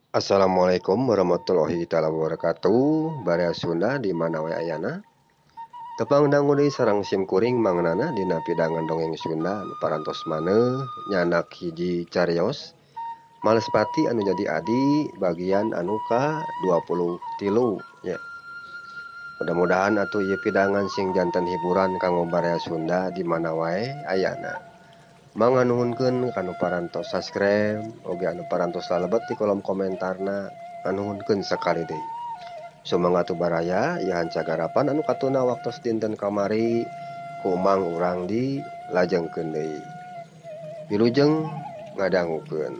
Assalamualaikum warahmatullahi taala wabarakatuh. Barea Sunda di mana we ayana. Tepang deui sareng simkuring mangnana dina pidangan dongeng Sunda anu parantos maneh nyanak hiji cariyos Malespati anu jadi adi bagian anu ka-23 nya. Mudah-mudahan atuh ieu pidangan sing janten hiburan kanggo barea Sunda di mana wae ayana. Mangga nuhunkeun kanu parantos subscribe oge anu parantos lalebet di kolom komentarna nuhunkeun sakali deui. Sumangga atuh baraya ieu hancagarapan anu katuna waktos dinten kamari ku umang urang dilajengkeun deui. Wilujeng ngadangukeun.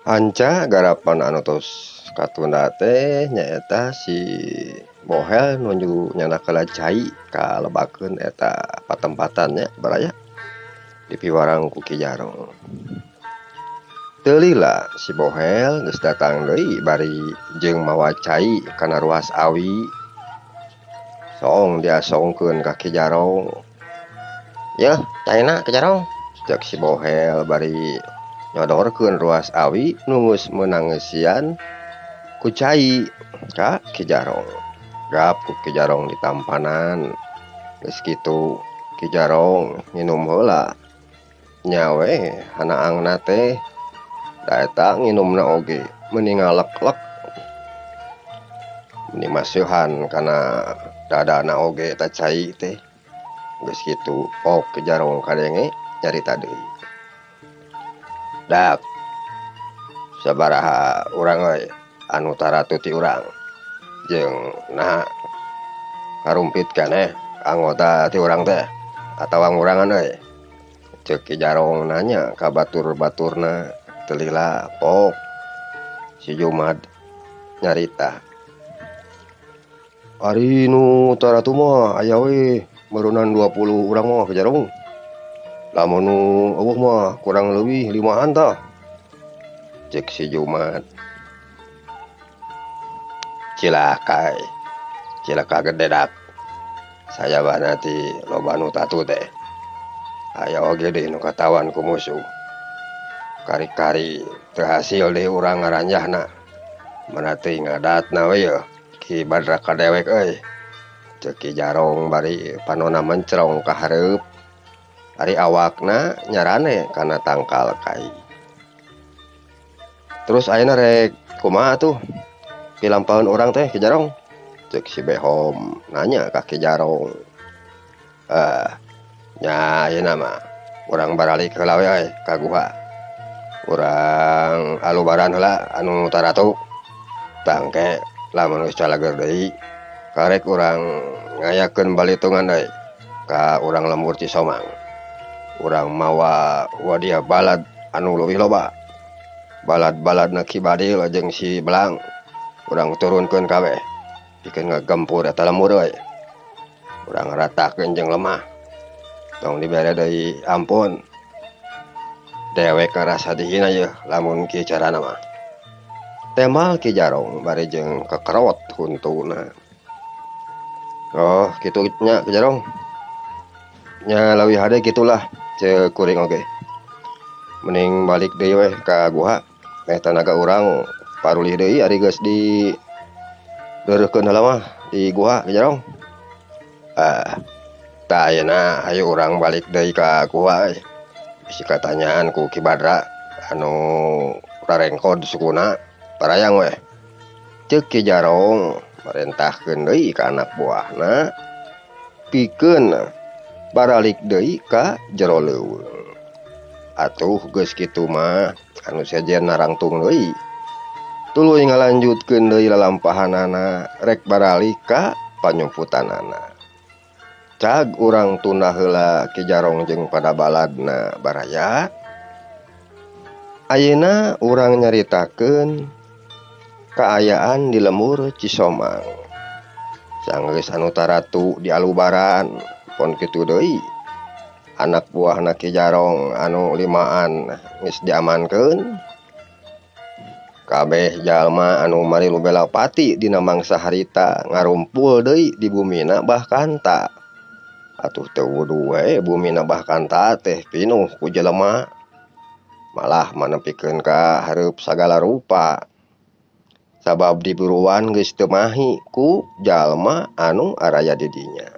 Hanca garapan anu tos katunda teh nyaeta si Bohel nuju nyana cai kalebakeun eta patempatan nya baraya di piwarang ku Ki Jarong. Teu lila si Bohel geus datang deui bari jeung mawa cai kana ruas awi. Song diasongkeun ka Ki Jarong. "Yeuh, caina Ki Jarong," ceuk si Bohel bari nyodorkeun ruas awi nu geus meunang geusieun ku cai ka Ki Jarong. Gap ku Ki Jarong ditampanan. Geus kitu Ki Jarong nginum heula. Nya we hanaangna teh da eta nginumna oge meuni ngalek-lek. Meuni maseuhan kana dadana oge eta cai teh. Geus kitu pok Ki Jarong kadenge nyarita deui. "Dak, sabaraha urang we anu taratu ti urang jeung naha karumpit keneh anggota ti urang teh atawa ngurangan we?" Ceuk Ki Jarong nanya ka batur-baturna. "Teu lila pok," si Jumad nyarita. "Ari nu taratu mah aya we meureunnan 20 urang mah Ki Jarong. Lamun nu eueuh mah kurang leuwih 5an tah," ceuk si Jumad. "Cilaka gede dak. Sayabana ti loba nu tatu teh. Aya oge deui nu katawan ku musuh. Kari-kari teu hasil deui urang ngaranjahna. Mana teuing ngadatna we yeuh Ki Badra kadewek euy," ceuk Ki Jarong bari panonna mencrong ka hareup. Ari awakna nyarane kana tangkal kai. "Terus ayeuna rek kumaha atuh pilampaheun urang teh Ki Jarong?" ceuk si Behom nanya ka Ki Jarong. Nya ayeuna mah urang baralik heula we ka guha. Urang alubaran heula anu taratu. Tangke lamun geus calager deui karek urang ngayakeun balitungan deui ka urang lembur Cisomang. Urang mawa wadiah balad anu leuwih loba. Balad-baladna Ki Badil jeung si Belang urang turunkeun kabeh pikeun ngagempur eta lembur we. Urang ratakeun jeung lemah. Tong dibere deui ampun. Dewek ngarasa dihina yeuh lamun kieu carana mah. Temal Ki Jarong bari jeung kekerot huntuna. "Oh kitu nya Ki Jarong. Nya leuwih hade kitulah," ceuk kuring oge. "Mending balik deui we ka guha. Meh tanaga urang parulih deui ari geus di leureurkeun heula mah di guha Ki Jarong." Tah ayeuna hayu urang balik deui ka guha we. Bisi katanyaan ku Ki Badra anu rarengkod sukuna parayang we," ceuk Ki Jarong marentahkeun deui ka anak buahna pikeun baralik deui ka jero leuweung. Atuh geus kitu mah anu sejen narangtung deui tuluy ngalanjutkeun deui lalampahanana rek baralik ka panyumputanana. Cag urang tunda heula Ki Jarong jeung pada baladna baraya. Ayeuna urang nyaritakeun kaayaan di lembur Cisomang. Sanggeus anu taratu di alubaran pon kitu deui anak buahna Ki Jarong anu 5an geus diamankeun. Kabeh jalma anu marilu bela pati dina mangsa harita ngarumpul deui di bumina Bahkanta. Atuh teu wudu we bumina Bahkanta teh pinuh ku jelema. malah manempikeun ka hareup sagala rupa. Sabab diburuan geus teu mahi ku jalma anu araya di dinya.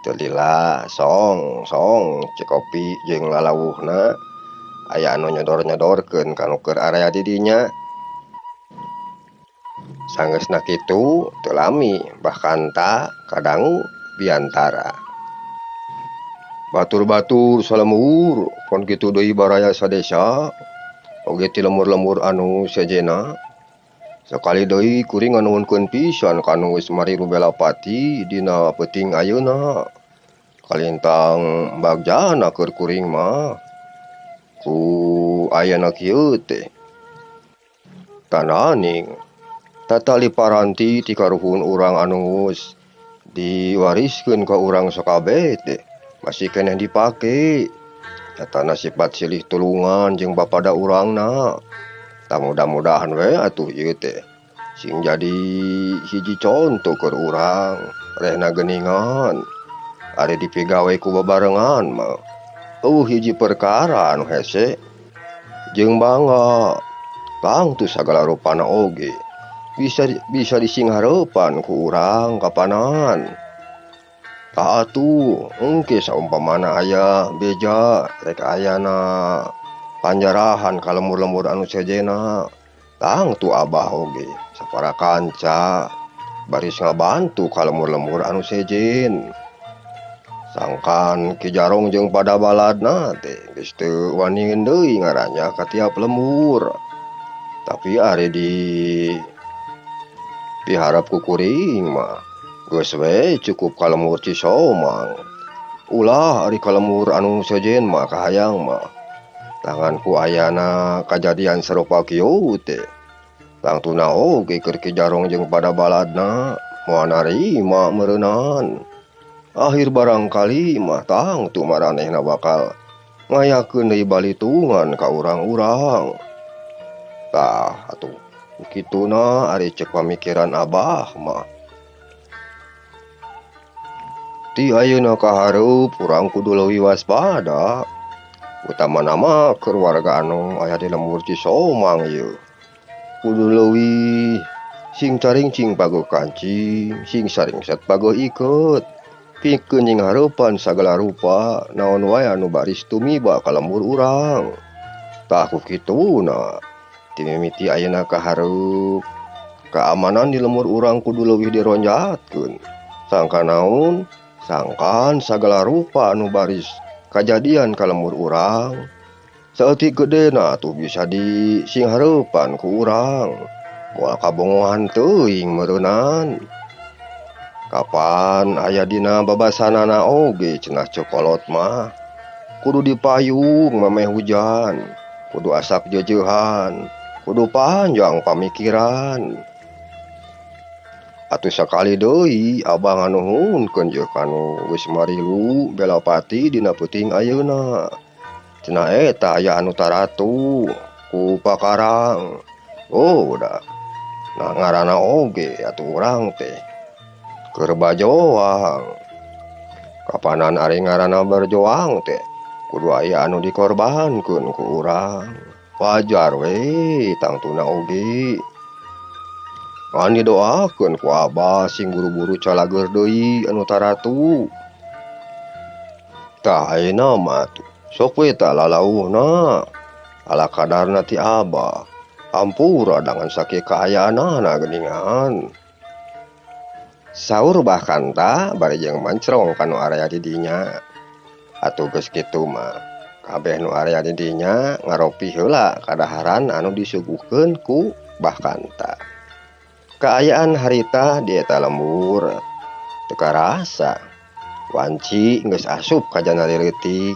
Teu lila song cek kopi jeung lalawuhna aya anu nyodor-nyodorkeun kanu keur araya di dinya. Sanggeusna kitu teu lami bahkan ta kadangu biantara. Batur-batur salemur pon kitu deui baraya sadesa oge ti lemur-lemur anu sejena. Sakali deui kuring nganuhunkeun pisan kanu geus marilu Belapati dina peuting ayeuna. Kalintang bagjana keur kuring mah ku ayeuna kieu teh. Tananing tatali paranti ti karuhun urang anu geus diwariskeun ka urang sakabeh teh masih keneh dipake. Nyatana sifat silih tulungan jeung bapada urangna. Tah mudah-mudahan we atuh ieu teh sing jadi hiji conto keur urang rehna geuningan ari dipigawe ku babarengan mah hiji perkara anu hese jeung bangga. Tangtu sagala rupana oge bisa disinghareupan ku urang kapanan. Tah atuh engke saumpamana aya beja rek ayana panjarahan ka lemur-lemur anu sejena, tangtu abah oge sapara kanca baris ngabantu ka lemur-lemur anu sejen. Sangkan Ki Jarong jeung pada baladna teh geus teu waningeun deui ngarannya ka tiap lemur. Tapi ari di piharep ku kuring mah geus we cukup ka lemur Cisomang. Ulah ari ka lemur anu sejen mah kahayang mah tanganku ayana kajadian sarupa kieu teh. Tangtuna oge keur Ki Jarong jeung pada baladna moal narima meureunan. Akhir barangkali mah tangtu maranehna bakal ngayakeun deui balitungan ka urang-urang. Tah atuh kituna ari cek pamikiran abah mah. Ti ayeuna ka hareup urang kudu leuwih waspada. Utamana mah keur warga anu aya di lemur Cisomang ieu. Kudu leuwih sing caringcing paguh kancing, sing saringset paguh ikeut. Pikeun nyinghareupan sagala rupa naon wae anu baris tumiba ka lemur urang. Tah ku kituna ti mimiti ayeuna ka hareup keamanan di lemur urang kudu leuwih dironjatkeun. Sangkan naon? Sangkan sagala rupa anu baris kajadian ka lemur urang saeutik gedena tuh bisa disinghareupan ku urang moal kabongohan teuing meureunan. Kapan aya dina babasanana oge cenah cokolot mah kudu dipayung mameh hujan, kudu asak jeujeuhan, kudu panjang pamikiran. Atuh sakali deui abah nganuhunkeun jeung kanu geus marilu Belapati dina peuting ayeuna. Cenah eta aya anu taratu ku pakarang. Oh da. Nah ngaranna oge atuh urang teh keur bajoang. Kapanan ari ngaranna berjoang teh kudu aya anu dikorbankeun ku urang. Wajar we tangtuna oge. Ngan didoakeun ku abah sing buru-buru calageur deui anu taratu. Tah ayeuna mah tuh sok we tah lalauhna ala kadarna ti abah. Hampura dengan sakieu kaayaanana geuningan. Saur bahkan tah bari jeung mancrong kanu area di dinya. Atuh geus kitu mah kabeh nu area di dinya ngaropi heula kadaharan anu disuguhkeun ku bahkan tah. Kaayaan harita di eta lembur teu karasa. Wanci geus asup ka jana leutik.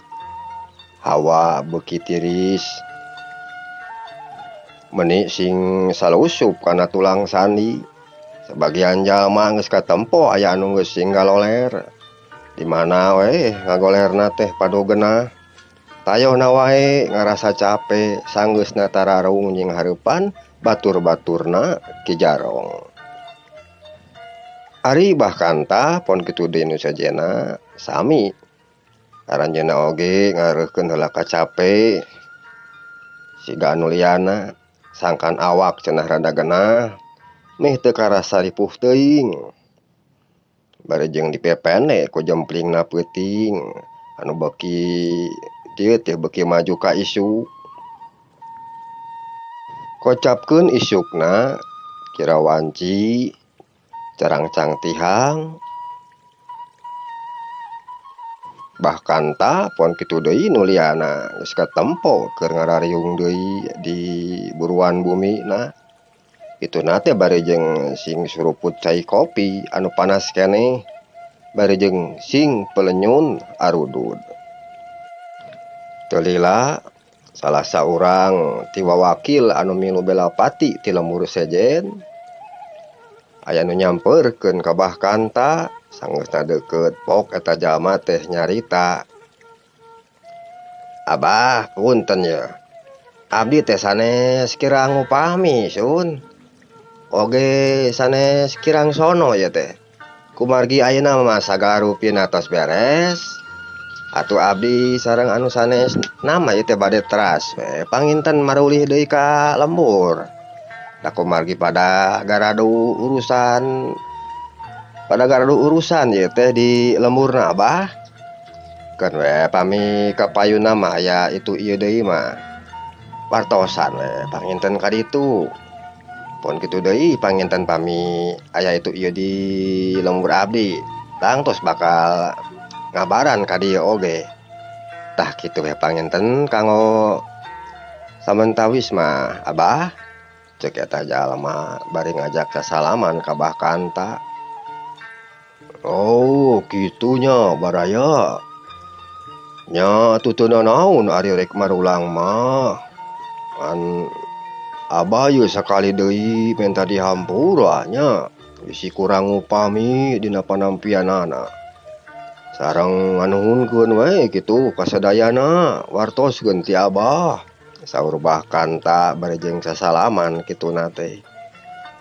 Hawa beuki tiris. Meuni sing salusup kana tulang sandi. Sebagian jalma geus katempo aya anu geus sing galoler. Di mana we ngagolerna teh padogeuna. Tayohna wae ngarasa cape sanggeusna tararung nyinghareupan batur-baturna Ki Jarong. Ari bahkan tah pon kitu deui nu sajena sami. Aranjeunna oge ngareukeun heula kacape. siga anu liana sangkan awak cenah rada genah meh teu karasa ripuh teuing. Bari jeung dipepene ku jemplingna peuting anu beuki dieu teh beuki maju ka isu. Kocapkeun isukna kira wanci carangcang tihang bahkan pon kitu deui nu liana geus katempo keur ngarariung deui di buruan bumina. Ituna teh bari jeung sing suruput cai kopi anu panas keneh bari jeung sing pelenyun arudud. Teu lila salah saurang ti wawakil anu milu bela pati ti lembur sejen aya nu nyampeurkeun ka Bah Kanta sanggeusna deukeut pok eta jalma teh nyarita, "Abah punten ye, abdi teh sanes kirang upami sun, oge sanes kirang sono ye teh. Kumargi ayeuna mah sagala rupina tos beres, atuh abdi sareng anu sanes nama ieu teh bade teras we panginten marulih deui ka lembur. Da kumargi pada garadu urusan ieu teh di lemburna Abah. Keun we pami ka payuna mah aya itu ieu deui mah wartosan we panginten ka ditu. Pon kitu deui panginten pami aya itu ieu di lembur abdi, tang tos bakal ngabaran ka dieu oge. Tah kitu we panginten kanggo samentawis mah Abah," ceuk eta jalma bari ngajak sasalaman ka Bah Kanta. "Oh kitu nya baraya. Nya atuh teu nanaon ari rek marulang mah. An Abah ieu sakali deui menta dihampura nya bisi kurang upami dina panampianana. Sareng nganuhunkeun we kitu kasadayana wartoskeun ti Abah," saur Bah Kanta bari jeung sasalaman kituna teh.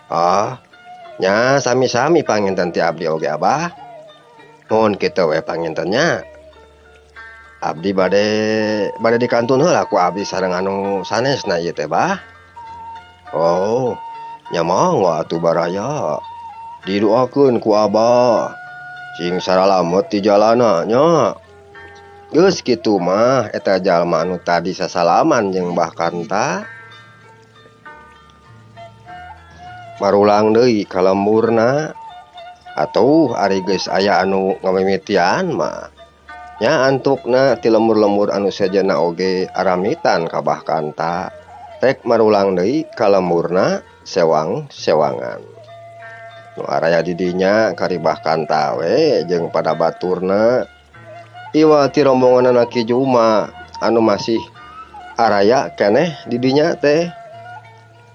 "Ah, nya sami-sami panginten ti abdi oge Abah. Nuhun kitu we panginten nya. Abdi bade dikantun heula ku abdi sareng anu sanesna ieu teh Bah." "Oh, nya mangga atuh baraya. Didoakeun ku Abah sing saralamet ti jalana nya." Geus kitu mah eta jalma anu tadi sasalaman jeung Bah Kanta marulang deui ka lemburna. Atuh ari geus aya anu ngamimitian mah nya antukna ti lembur-lembur anu sejenna oge aramitan ka Bah Kanta rek marulang deui ka lemburna sewang-sewangan. Nu araya di dinya kari Bah Kanta we jeung pada baturna iwal ti rombonganna Ki Juma anu masih araya keneh di dinya teh.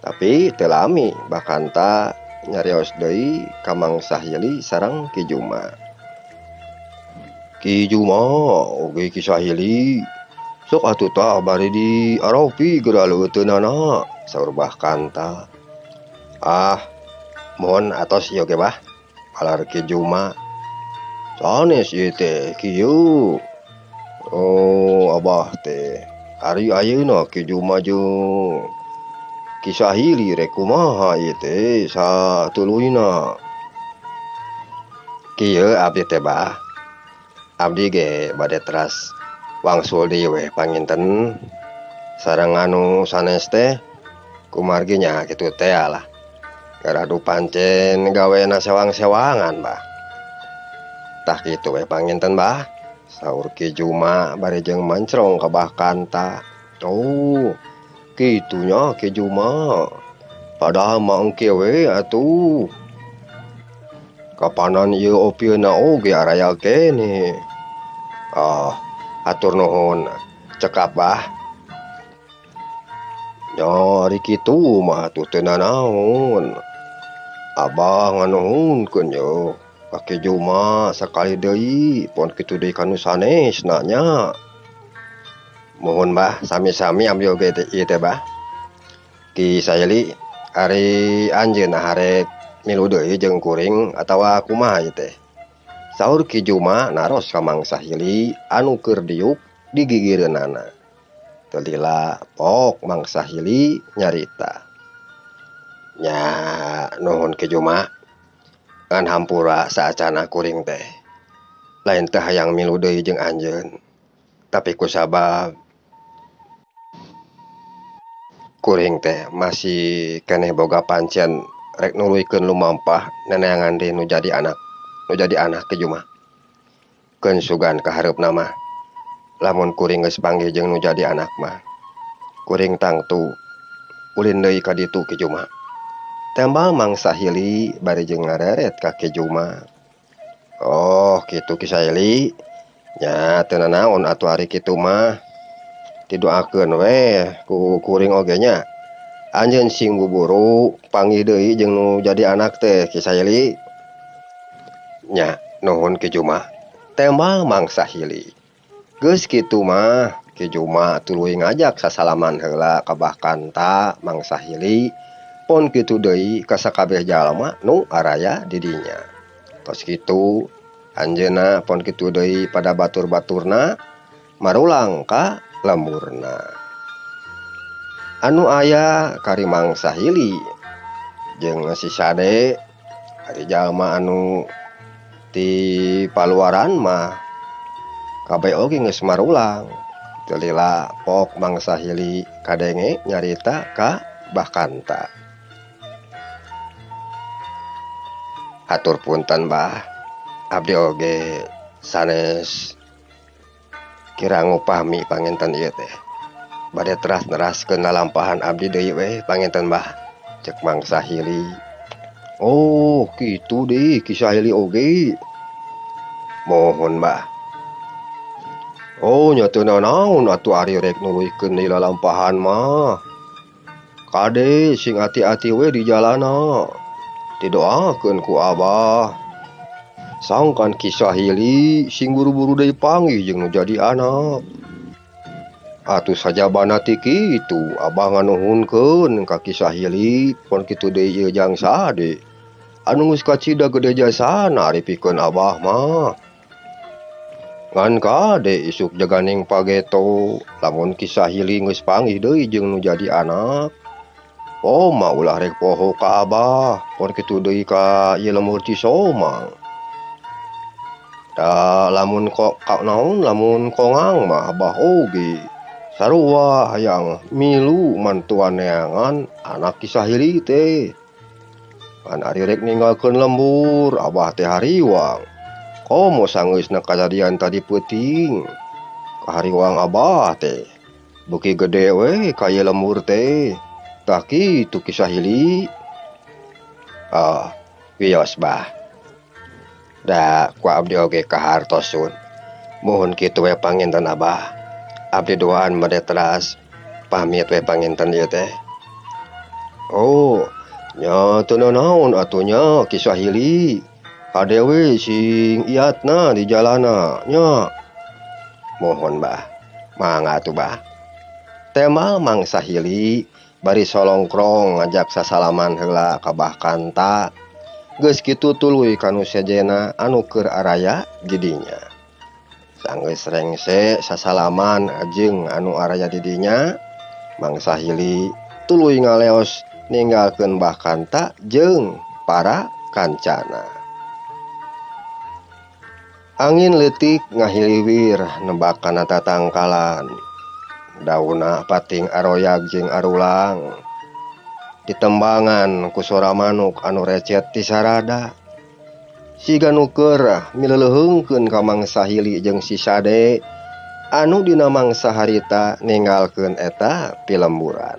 Tapi teu lami Bah Kanta nyarios deui ka Mang Sahili sareng Ki Juma. "Ki Juma oge Ki Sahili, sok atuh tah bari diaropi geura leuteunana," saur Bah Kanta. "Ah, mohon atos ieu ge Bah," palar Ki Juma. "Sanes ieu teh kieu? Oh Abah teh ari ayeuna Ki Juma jeung Ki Sahili rek kumaha ieu teh satuluyna?" "Kieu abdi teh Bah, abdi ge bade teras wangsul deui we panginten sareng anu sanes teh kumargi nya kitu teh lah. Garadu pancen gawena sewang-sewangan Bah." "Tah kitu we panginten Bah," saur Ki Juma bari jeung mancrong ka Bah Kanta. "Oh, kitu nya Ki Juma. Padahal mah engke we atuh. Kapanan ieu opieuna oge araya keneh." "Ah, hatur nuhun," cekap Bah. "Nya ari kitu mah atuh teu nanaon. Abah nganuhunkeun yo ka Ki Juma sakali deui pon kitu deui kanu sanesna nya." "Muhun Bah, sami-sami abdi oge teh ieu teh Bah. Ki Sahili ari anjeunna harek milu deui jeung kuring atawa kumaha ieu teh?" saur Ki Juma naros ka Mang Sahili anu keur diuk di gigireunana. Telila pok mangsa hili nyarita. Nya nuhun Kijuma ngan hampura saacana kuring teh lain teh hayang milu deui jeung anjeun, tapi kusabab kuring teh masih keneh boga pancen rek nuluykeun lumampah neneangan deui nu jadi anak Kijuma. Keun sugan ka hareupna mah lamun kuring geus panggih jeung nu jadi anak mah kuring tangtu ulin deui ka ditu Kijuma. Tembal mangsa hili bari jeung ngareret ka Kijuma. Oh kitu Ki Saili. Nya teu nanaon atuh ari kitu mah. Didoakeun we ku kuring oge nya. Anjeun sing buburu panggih deui jeung nu jadi anak teh Ki Saili. Nya nuhun Kijuma. Tembal mangsa hili. Geus kitu mah Kijuma tuluy ngajak sasalaman heula ka Bahkanta mangsa hili. Pon kitu deui ka sakabeh jalma nu araya di dinya. Tos kitu anjeunna pon kitu deui pada batur-baturna marulang ka lemburna. Anu aya kari mangsa hili jeung si Sade ari jalma anu ti paluaran mah kabeh oge geus marulang. Telila pok mangsa hili kadenge nyarita ka Bahkanta. Atur punten Bah, abdi oge sanes kirang upami panginten ieu teh. Bade teras neraskeun lalampahan abdi deui we panginten Bah, cek mangsa hili. Oh, kitu deui Ki Saili oge. Mohon Bah. Oh, nya teu nanaon atuh ari rek nuluykeun deui lalampahan mah. Kade sing ati-ati we di jalana. Didoakeun ku Abah. Sangkan Ki Saili sing buru-buru deui panggih jeung nu jadi anak. Atuh sajabana ti kitu Abah nganuhunkeun ka Ki Saili pon kitu deui ieu jang Sade. Anu geus kacida gede jasana ari pikeun Abah mah. Ngan kade isuk jaganing pageto lamun Ki Saili geus panggih deui jeung nu jadi anak. Oma ulah rek poho ka Abah pon kitu deui ka ieu lemur Cisomang. Da lamun kok naon lamun kongang mah Abah oge sarua hayang milu mantuan neangan anak Ki Saili teh. Kan ari rek ninggalkeun lembur Abah teh hariwang. Komo sangeusna kajadian tadi peuting. Kahariwang Abah teh beuki gede we ka ieu lembur teh. Tah kitu Ki Saili. Wios Bah. Da ku abdi oge kahartosun. Mohon kitu we panginten Abah. Abdi doaan made teras pamit we panginten ieu teh. Oh, nya teu nanaon atuh nya Ki Saili. Kade we sing iatna di jalana nya. Mohon Bah. Mangga atuh Bah. Temal mangsa hili bari solongkrong ngajak sasalaman heula ka Bahkanta. Geus kitu tuluy kanu sejena anu keur araya di dinya. Sanggeus rengse sasalaman jeung anu araya di dinya, mangsa hili tuluy ngaleos ninggalkeun Bahkanta jeung para kancana. Angin leutik ngahiliwir nebak kana tatangkalan. Dauna pating aroyag jeung arulang. Ditembangan ku sora manuk anu recet ti sarada. Siga nu keur mileuleheungkeun ka mangsa hili jeung si Sade anu dina mangsa harita ninggalkeun eta pilemburan.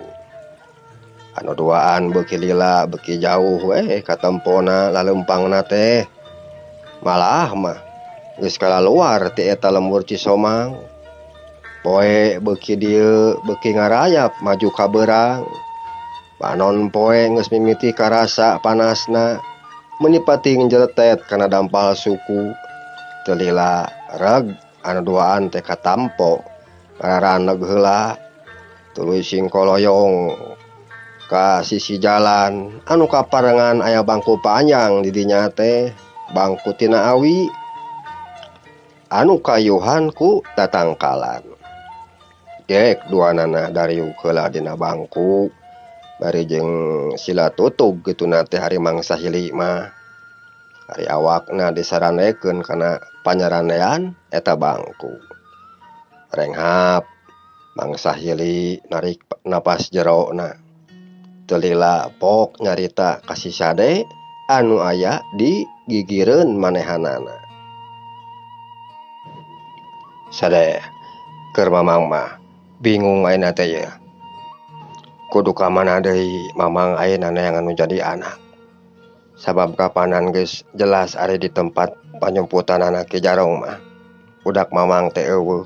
Anu duaan beuki lila beuki jauh we katempona laleumpangna teh. Malah mah geus kalaluar ti eta lembur Cisomang. Poe beuki dieu beuki ngarayap maju ka beurang. Panon poe geus mimiti karasa panasna meuni pating jeletet kana dampal suku. Teu lila reg anu duaan teh katampo ngararaneg heula. Tuluy singkoloyong ka sisi jalan anu kaparengan aya bangku panjang di dinya teh, bangku tina awi anu kayuhan ku tatangkalan. Gek duanana dari heula dina bangku bari jeung sila tutug gitu teh hari mangsa hili mah hari awakna disaranekeun kana panyaranean eta bangku. Renghap mangsa hili narik napas jerona teu lila pok nyarita ka si Sade anu aya di gigireun manehanana. Sade keur mamang mah bingung ayeuna teh ye. Kudu ka mana deui mamang ayeuna neangan nu jadi anak. Sabab kapanan geus jelas ari di tempat panyumputanana Ki Jarong mah. Budak mamang teh eueuh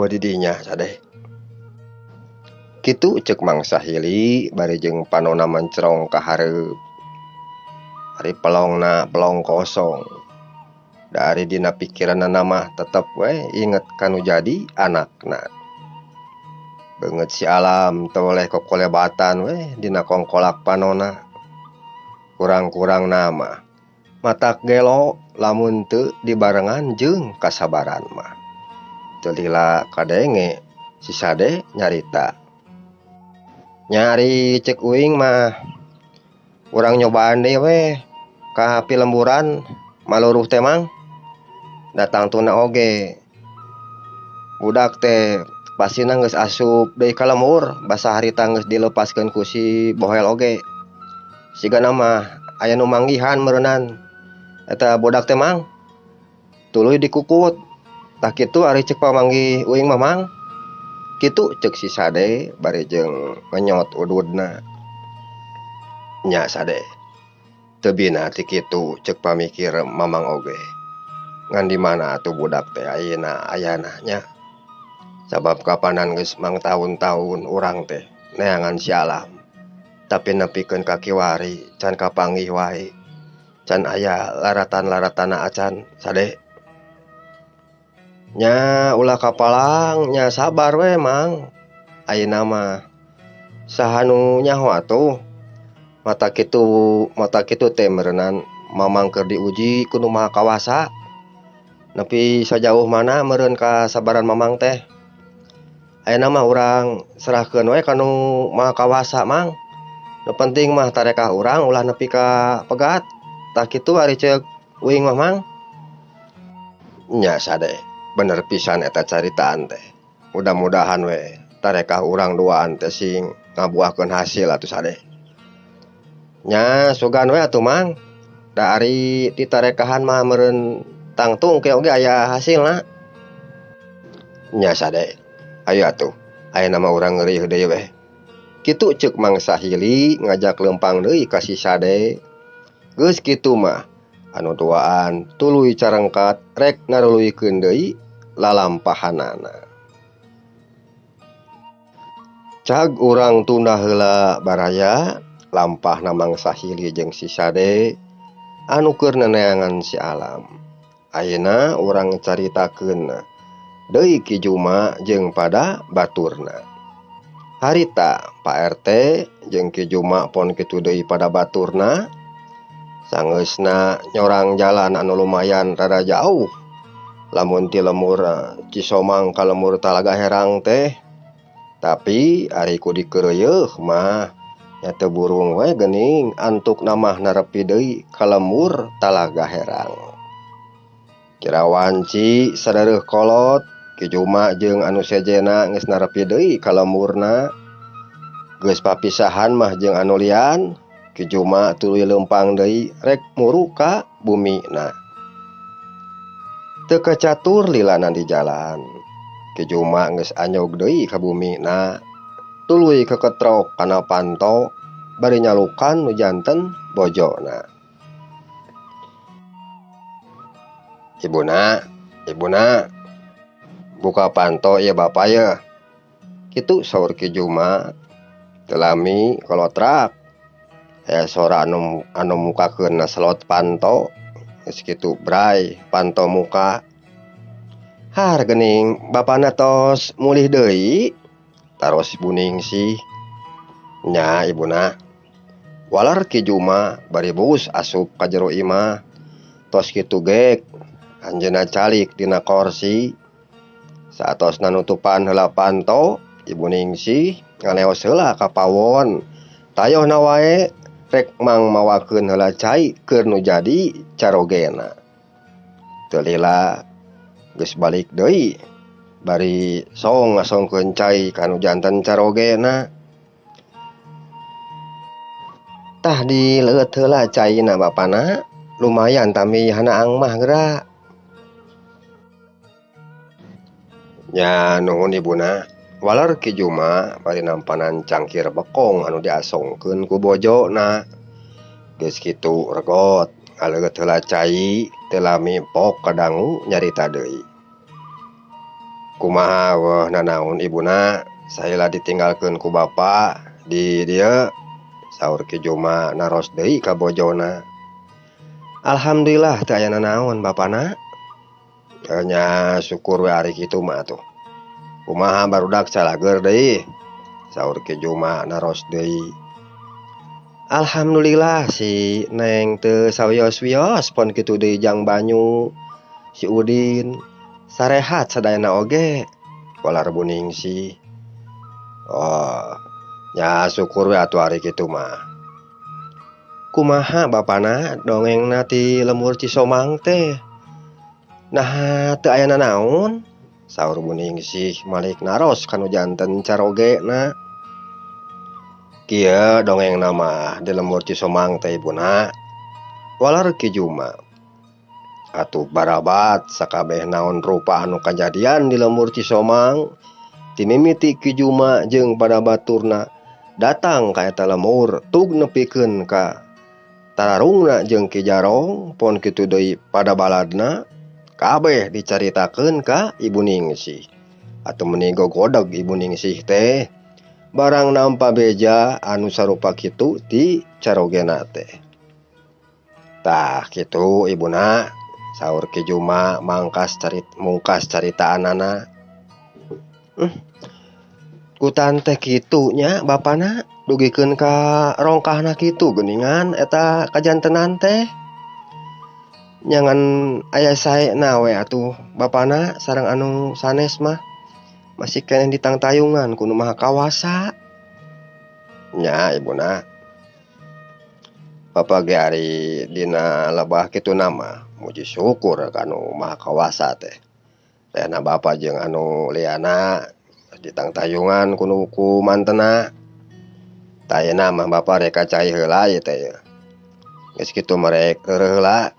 di dinya Sade. Kitu ceuk mangsa hili bari jeung panonna mencrong ka hareup. Ari pelongna pelong kosong. Da ari dina pikiranna mah tetep we inget kanu jadi anakna. Beungeut si alam teu oleh kokolebatan we dina kongkolak panonna. Kurang-kurang nama matak gelo lamun teu dibarengan jeung kasabaran mah. Teu lila kadenge si Sade nyarita. Nyari cek uing mah urang nyobaan deui we ka Pilemburan maluruh teh mang. Datang tuna oge. Budak teh pasina geus asup deui ka lemur basa harita geus dilepaskeun ku si Bohel oge. Sigana mah aya nu manggihan meureunan eta budak teh mang. Tuluy dikukut. Tah kitu ari ceuk pamanggih uing mah mang. Kitu ceuk si Sade bari jeung ngenyot ududna. Nya Sade. Teu bina ti kitu ceuk pamikir mamang oge. Ngan di mana atuh budak teh ayeuna ayana nya. Sabab kapanan geus mangtaun-taun urang teh neangan si alam. Tapi nepikeun ka kiwari can kapanggih wae. Can aya laratan-laratana acan Sade. Nya ulah kapalang nya sabar we mang. Ayeuna mah saha nu nyaho atuh. Mata kitu teh meureunan mamang keur diuji ku Nu Maha Kawasa. Nepi sajauh mana meureun kasabaran mamang teh. Ayeuna mah urang serahkeun we ka Nu Maha Kawasa mang. Nu penting mah tarekah urang ulah nepi ka pegat. Tah kitu ari ceuk uing mah mang. Nya Sade. Bener pisan eta caritaan teh. Mudah-mudahan we tarekah urang duaan teh sing ngabuahkeun hasil atuh Sade. Nya sugan we atuh mang. Da ari ditarekahan mah meureun tangtung ke oge aya hasilna. Nya Sade. Ayo atuh. Ayeuna mah urang ngeureuh deui we. Kitu ceuk mangsa hili ngajak lempang deui ka si Sade. Geus kitu mah anu duaan tuluy carengkat rek naruluykeun deui lalampahanana. Cag urang tunda heula baraya lampahna mangsa hili jeung si Sade anu keur neneangan si alam. Ayeuna urang caritakeun deui Ki Juma jeung pada baturna. Harita Pak RT jeung Ki Juma pon kitu deui pada baturna. Sangeusna nyorang jalan anu lumayan rada jauh. Lamun ti lemur Cisomang ka lemur Talaga Herang teh. Tapi ari ku dikeureueuh mah nya teu burung we geuning antuk namah narepi deui ka lemur Talaga Herang. Kirawanci sadereuh kolot Ki Juma jeung anu sejena geus narepi deui ka lemurna. Geus papisahan mah jeung anu lian, Ki Juma tuluy leumpang deui rek muru ka bumina. Teu kacatur lilana di jalan. Ki Juma geus anyog deui ka bumina. Tuluy keketrok kana panto bari nyalukan nu janten bojona. Ibuna, buka panto ya Bapak ya. Kitu saur Ki Juma. Teu lami kolotrak. Aya sora anu mukakeun selot panto. Geus kitu bray panto muka. Har geuning bapana tos mulih deui. Taros buning sih. Nya ibuna. Walar Ki Juma bari bus asup ka jero imah. Tos kitu gek anjeunna calik dina korsi. Saatosna nutupan heula panto, Ibu Ningsih ngaleos heula ka pawon. Tayohna wae rek mang mawakeun heula cai keur nu jadi carogena. Teu lila geus balik deui bari song ngasongkeun cai kanu janten carogena. Tah dileuet heula caina bapana, lumayan tami hanaang mah geura. Nya nuhun ibuna, walar Ki Juma bari nampanan cangkir bekong anu diasongkeun ku bojona. Geus kitu regot ngaleuet heula cai teu lami pok kadangu nyarita deui. Kumaha weuh nanaon ibuna, saheula ditinggalkeun ku bapa di dieu, saur Ki Juma naros deui ka bojona. Alhamdulillah teu aya nanaon bapana. Nya syukur we ari kitu mah atuh. Kumaha barudak salageur deui, saur Ki Juma naros deui. Alhamdulillah si Neng teu sawios-wios pon kitu deui jang banyu. Si Udin sarehat sadayana oge, walar Bu Ningsih. Oh, nya syukur we atuh ari kitu mah. Kumaha bapana dongengna ti lemur Cisomang teh? Nah teu aya nanaon, saur Bu Ningsih malik naros kanu janten carogena. Kieu dongengna mah di lemur Cisomang teh ibuna, walar Ki Juma. Atuh barabat sakabeh naon rupa anu kajadian di lemur Cisomang, ti mimiti Ki Juma jeung pada baturna datang ka eta lemur tug nepikeun ka tararungna jeung Ki Jarong, pon kitu deui pada baladna kabeh dicaritakeun ka Ibu Ningsih. Atuh meuni gogodeg Ibu Ningsih teh barang nampa beja anu sarupa kitu ti carogena teh. Tah kitu ibuna, saur Ki Juma mungkas caritaanana. Kutan teh kitu nya bapana dugikeun ka rongkahna kitu geuningan eta kajantenan teh. Nyangan aya saena we atuh bapana sareng anu sanes mah masih keneh ditangtayungan ku Nu Maha Kawasa. Nya ibuna, Bapa ge ari dina lebah kituna mah muji syukur ka Nu Maha Kawasa teh. Tehna bapa jeung anu liana ditangtayungan ku mantena. Tah ayeuna mah bapa rek kacai heula ieu teh. Geus kitu merek heureuh heula.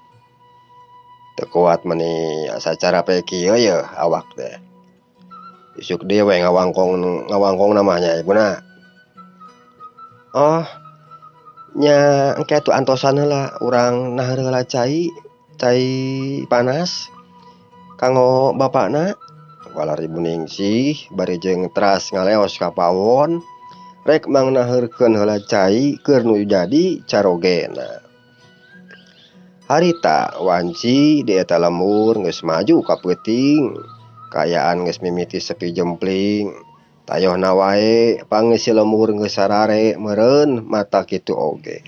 Teu kuat meuni sacara pe kieu yeuh awak teh. Isuk deui we ngawangkong namanya ibuna. Oh, nya engke atuh antosan heula urang naheur heula cai panas kanggo bapana, walar Ibu Ningsih bari jeung teras ngaleos ka pawon rek mang naheurkeun heula cai keur nu jadi carogena. Harita wanci di eta lemur geus maju ka peuting, kaayaan geus mimiti sepi jempling. Tayohna wae pangisi lemur geus sarare meureun mata kitu oge.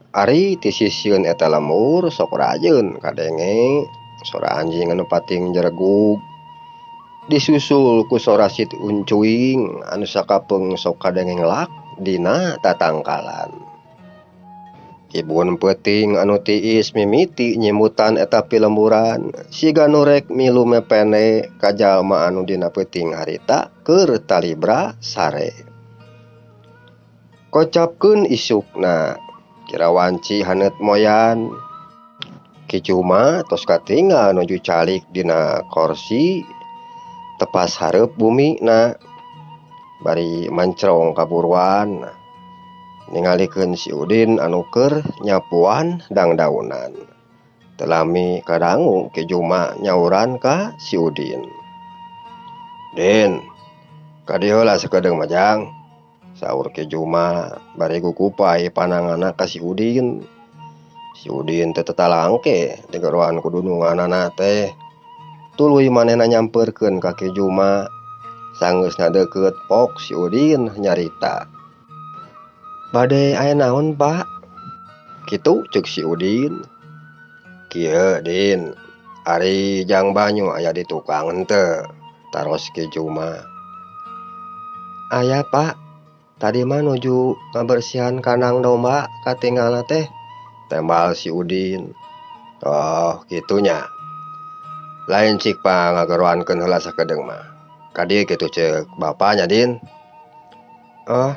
Ari ti sisieun eta lemur sok rajeun kadenge sora anjing anu pating jeregug. Disusul ku sora si uncuing anu sakapeung sok kadenge ngelak dina tatangkalan. Ibun peuting anu tiis mimiti nyimutan eta pilemuran siga nu rek milu mepene ka jalma anu dina peuting harita keur talibra sare. Kocapkeun isukna kira wanci haneut moyan. Ki Juma tos katinggal nuju calik dina korsi tepas hareup bumina bari mancrong kaburuan ningalikeun si Udin anu keur nyapuan dangdaunan. Teu lami kadangu Ki Juma nyauran ka si Udin. "Din, ka dieu heula sakedeung majang," saur Ki Juma bari gukupai pananganna ka si Udin. Si Udin teu tetalangke digeroan ku dununganna teh. Tuluy manehna nyampeurkeun ka Ki Juma. Sanggeusna deukeut pok si Udin nyarita. "Bade aya naon, Pak?" Kitu ceuk si Udin. "Kieu, Din, Ari jang banyu aya di tukang henteu, taros Ki Juma. Aya Pak, tadi mah nuju ngabersihan kandang domba katinggalna teh, tembal si Udin. Oh gitunya, lain cik pa ngageroankeun heula sakedeung mah. Kadieu kitu ceuk bapanya Din. Oh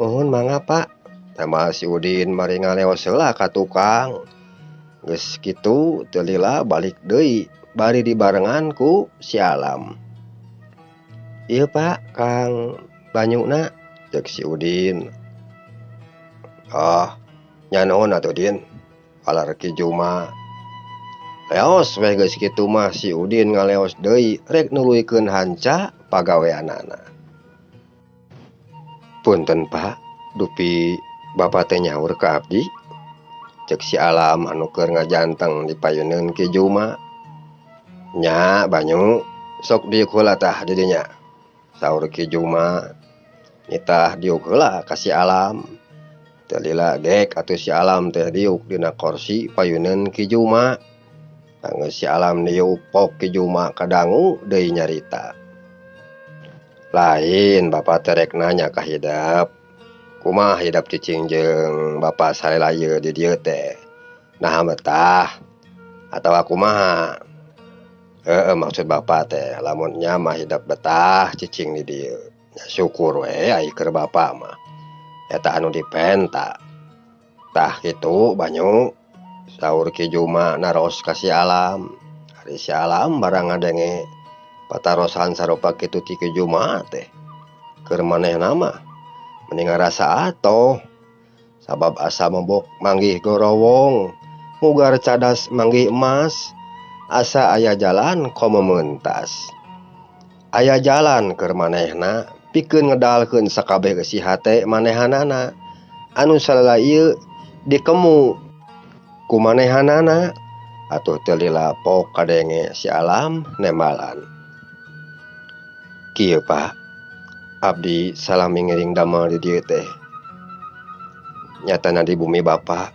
nuhun mangga Pak, tembal si Udin bari ngaleos heula ka tukang. Geus kitu teu lila balik deui bari dibarengan ku si Alam. Ieu Pak Kang banyuna, ceuk si Udin. Oh nya nuhun atuh Din, kalar Ki Juma. Leos we geus kitu mah si Udin ngaleos deui rek nuluykeun hanca pagaweanana. Punten Pak, dupi Bapa teh nyaur ka abdi, ceuk si Alam anu keur ngajanteng dipayuneun Ki Juma. Nya banyu, sok diuk heula tah di dinya, saur Ki Juma. Nitah diuk heula ka si Alam. Teu lila gek atuh si Alam teh diuk dina kursi payuneun Ki Juma. Anggeus si Alam diuk pok Ki Juma kadangu deui nyarita. Lain Bapa teh rek nanya ka hidap, kumaha hidap cicing jeung Bapa salela ieu di dieu teh? Naha betah atawa kumaha? Heueuh maksud Bapa teh lamun nya mah hidap betah cicing di dieu. Nya syukur we ai keur Bapa mah. Eta anu dipenta. Tah kitu banyu, saur Ki Juma naros ka si Alam. Ari si Alam barang ngadenge patarosan sarupa kitu ti Ki Juma teh. Keur manehna mah mending ngarasa atoh. Sabab asa mebok manggih gorowong, mugar cadas manggih emas, asa aya jalan komo meuntas. Aya jalan keur manehna pikeun ngedalkeun sakabeh isi hate manehanana anu salela ieu dikemu ku manehanana. Atuh teu lila pok kadenge si Alam nembalan. Kieu Pak, abdi salami ngiring damel di dieu teh. Nyatana di bumi Bapa,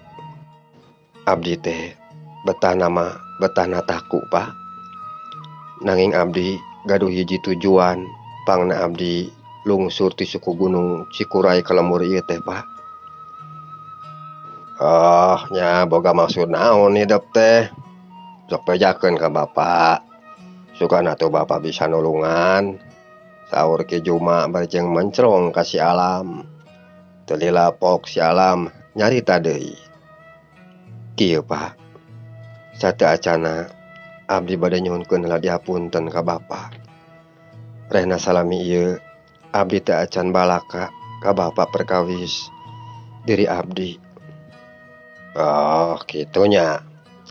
abdi teh betahna mah betahna taku Pak. Nanging abdi gaduh hiji tujuan, pangna abdi lungsur ti suku Gunung Cikuray ka lembur ieu teh Pak. Oh nya boga maksud naon hidep teh? Sok bejakeun ka Bapa. Sugan atuh Bapa bisa nulungan, saur Ki Juma barjeng mencrong ka si Alam. Teu lila pok si Alam nyarita deui. Kieu Pak, sateu acana abdi bade nyuhunkeun heula dihapunten ka Bapa. Rehna salami ieu abdi teu acan balaka ka Bapa perkawis diri abdi. Oh kitunya.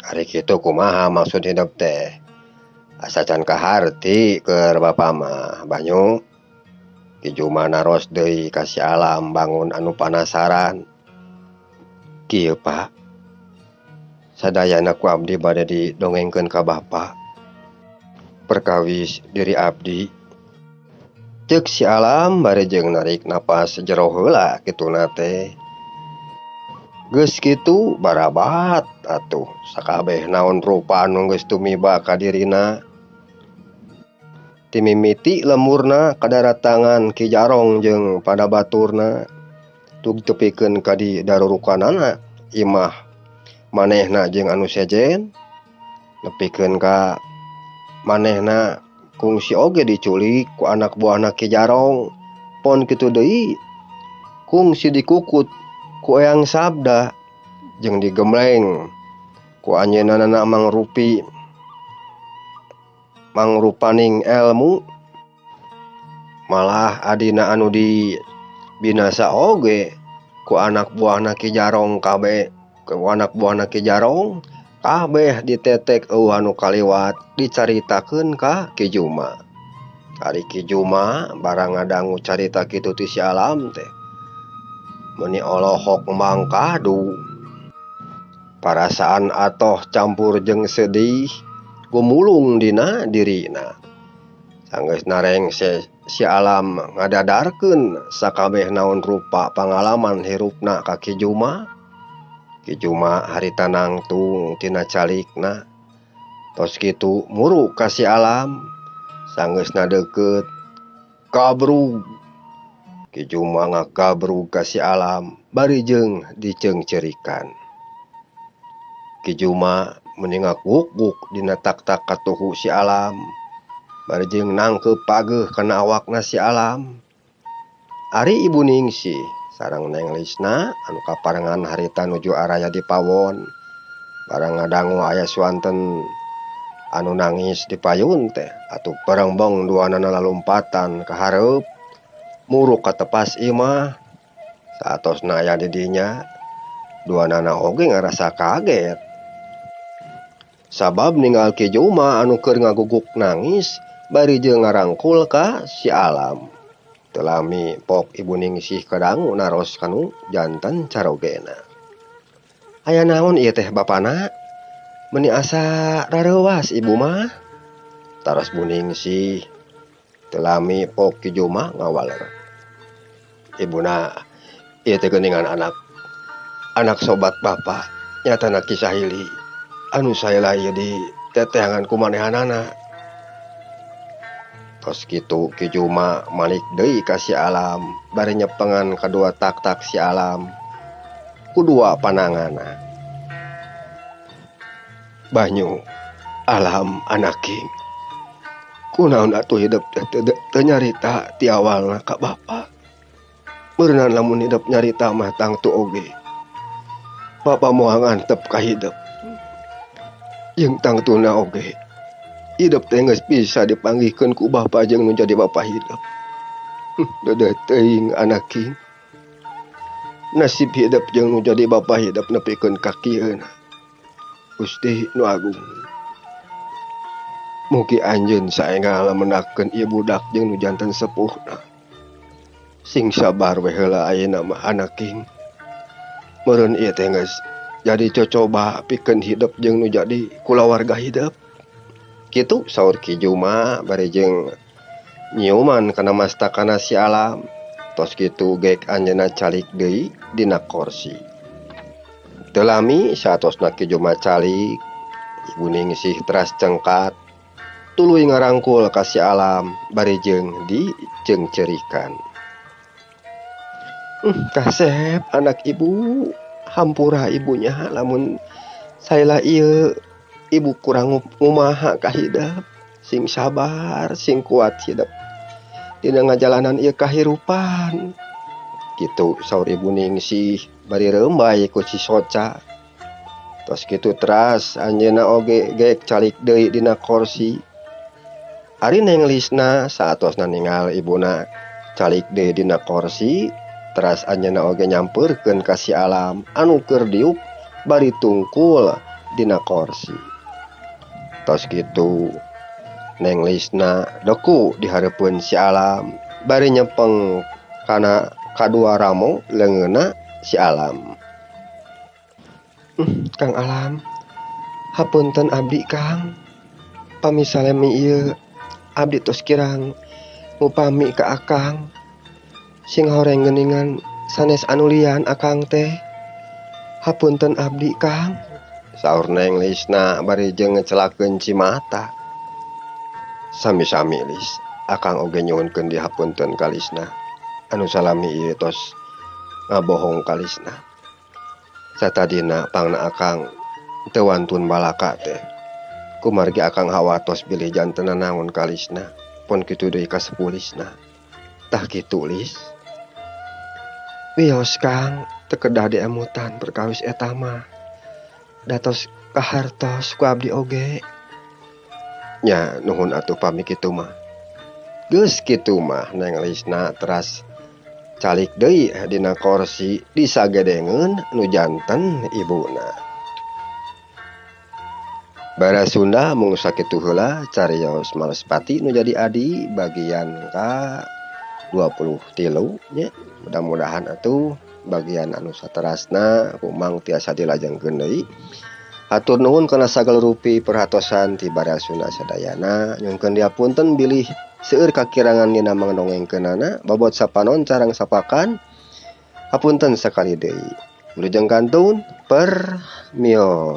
Ari kitu kumaha maksud hidep teh? Asa can kaharti keur Bapa mah banyu. Ki Juma naros deui ka si Alam bangun anu panasaran. Kieu Pak, sadayana ku abdi bade didongengkeun ka Bapa perkawis diri abdi. Ceuk si Alam barejeng narik napas jero heula kituna teh. Geus kitu barabat atuh sakabeh naon rupa anu geus tumiba ka dirina. Timimiti lemurna kadaratangan Ki Jarong jeung pada baturna tug tepikeun ka di darurukanana imah manehna jeung anu sejen, nepikeun ka manehna kungsi oge diculik ku anak buahna Ki Jarong. Pon kitu deui kungsi dikukut ku Eyang Sabda jeung digembleng ku anjeunna mangrupaning elmu. Malah adina anu di binasa oge ku anak buahna Ki Jarong kabeh, ku anak buahna Ki Jarong kabeh ditetek eueuh anu kaliwat dicaritakeun ka Ki Juma. Ari Ki Juma barang ngadangu carita kitu ti si Alam teh meuni olohok mangkadu. Parasaan atoh campur jeung sedih gumulung dina dirina. Sanggeus nareng si Alam ngadadarkeun sakabeh naon rupa pangalaman hirupna ka Ki Juma. Ki Juma harita nangtung tina calikna. Tos kitu muru kasih alam sanggeusna deukeut kabrug Ki Juma ngakabrug kasih alam bari jeung diceungceurikan. Ki Juma mending ngaguk-guk dina tak-tak katuhu si alam bari jeung nangkeup pageuh kana awakna si alam. Ari Ibu Ningsih sareng Neng Lisna anu kaparengan harita nuju araya di pawon barang ngadangu aya swanten anu nangis di payun teh atuh barengbong duanana lalumpatan ka hareup muruk ka tepas imah. Saatosna aya di dinya duanana oge ngarasa kaget sabab ninggal Ki Juma anu keur ngaguguk nangis bari jeung ngarangkul ka si alam. Teu lami pok Ibu Ningsih kadangu naros kanu janten carogena. Aya naon ieu teh bapana? Meuni asa rareuwas Ibu mah. Taros Bu Ningsih. Teu lami pok Ki Juma ngawaler. Ibuna ieu teh geuningan anak sobat bapa nyatana Ki Sahili anu saela ieu di teteangan kumanehanana. Tos kitu Ki Juma malik deui ka si alam bari nyepengan kadua tak-tak si alam kudua panangana. Banyu alam anaking kunaon atuh hidup teu nyarita ti awalna ka bapa. Beureunan lamun hidup nyarita mah tangtu oge bapa moal ngantep ka hidup jeung tangtuna oge hidup teh geus bisa dipanggihkeun ku bapa jeung nu jadi bapa hidup. Dedeh teuing anaking nasib hidup jeung nu jadi bapa hidup nepikeun ka kieuna. Gusti nu Agung mugi anjeun saengga ngalamenakeun ieu budak jeung nu janten sepuhna sing sabar we heula ayeuna mah anaking. Meureun ieu teh geus jadi cocoba pikeun hidup jeung nu jadi kulawarga hidup. Kitu saur Ki Juma bari jeung nyiuman kana mastakana si alam. Tos kitu geek anjeunna calik deui dina kursi. Teu lami saatosna Ki Juma calik, Ibu Ningsih teras cengkat tuluy ngarangkul ka si alam bari jeung diceungceurikan. Kasep anak ibu, hampura ibunya lamun saela ieu ibu kurang ngumaha ka hidup, sing sabar, sing kuat hidup dina ngajalanan ieu kahirupan. Kitu saur Ibu Ningsih bari reumbay ku si Soca. Tos kitu teras anjeunna oge geek calik deui dina kursi. Ari Neng Lisna saatosna ningal ibuna calik deui dina kursi, teras anjeunna oge nyampeurkeun ka si alam anu keur diuk bari tungkul dina kursi. Tos kitu Neng Lisna deku di hareupeun si alam bari nyepeng kana kadua ramo leungeunna si alam. Kang Alam, hapunten abdi Kang. Pamisalemi ieu abdi tos kirang ngupami ka Akang. Sing horeng geuningan sanes anu lian Akang teh. Hapunten abdi Kang. Saur Neng Lisna bari jeung ngecelakeun cimata. Sami-sami Lis, Akang oge nyuhunkeun dihapunten ka Lisna. Anu salami ieu tos ngabohong ka Lisna. Satadina pangna Akang teu wantun balaka teh. Kumargi Akang hawatos bilih jantenna naon ka Lisna. Pon kitu deui ka sepulisna. Tah kitu Lis. Wios Kang teu kedah diemutan perkawis eta mah. Datos kahartos ku abdi oge. Nya nuhun atuh pami kitu mah. Geus kitu mah Neng Lisna teras calik deui dina kursi disagedengeun nu janten ibuna. Bara Sunda mung sakitu heula cariyos Malespati nu jadi adi bagian ka 23 nya. Mudah-mudahan atuh bagian anu saterasna kumang tiasa dilajengkeun deui. Hatur nuhun kana sagala rupi perhatosan ti Bara Sunda sadayana. Nyuhunkeun dihapunten bilih seueur kakirangan dina mangdongengkeunana babot sapanon carang sapakan. Hapunten sakali deui. Wilujeng kantun permios.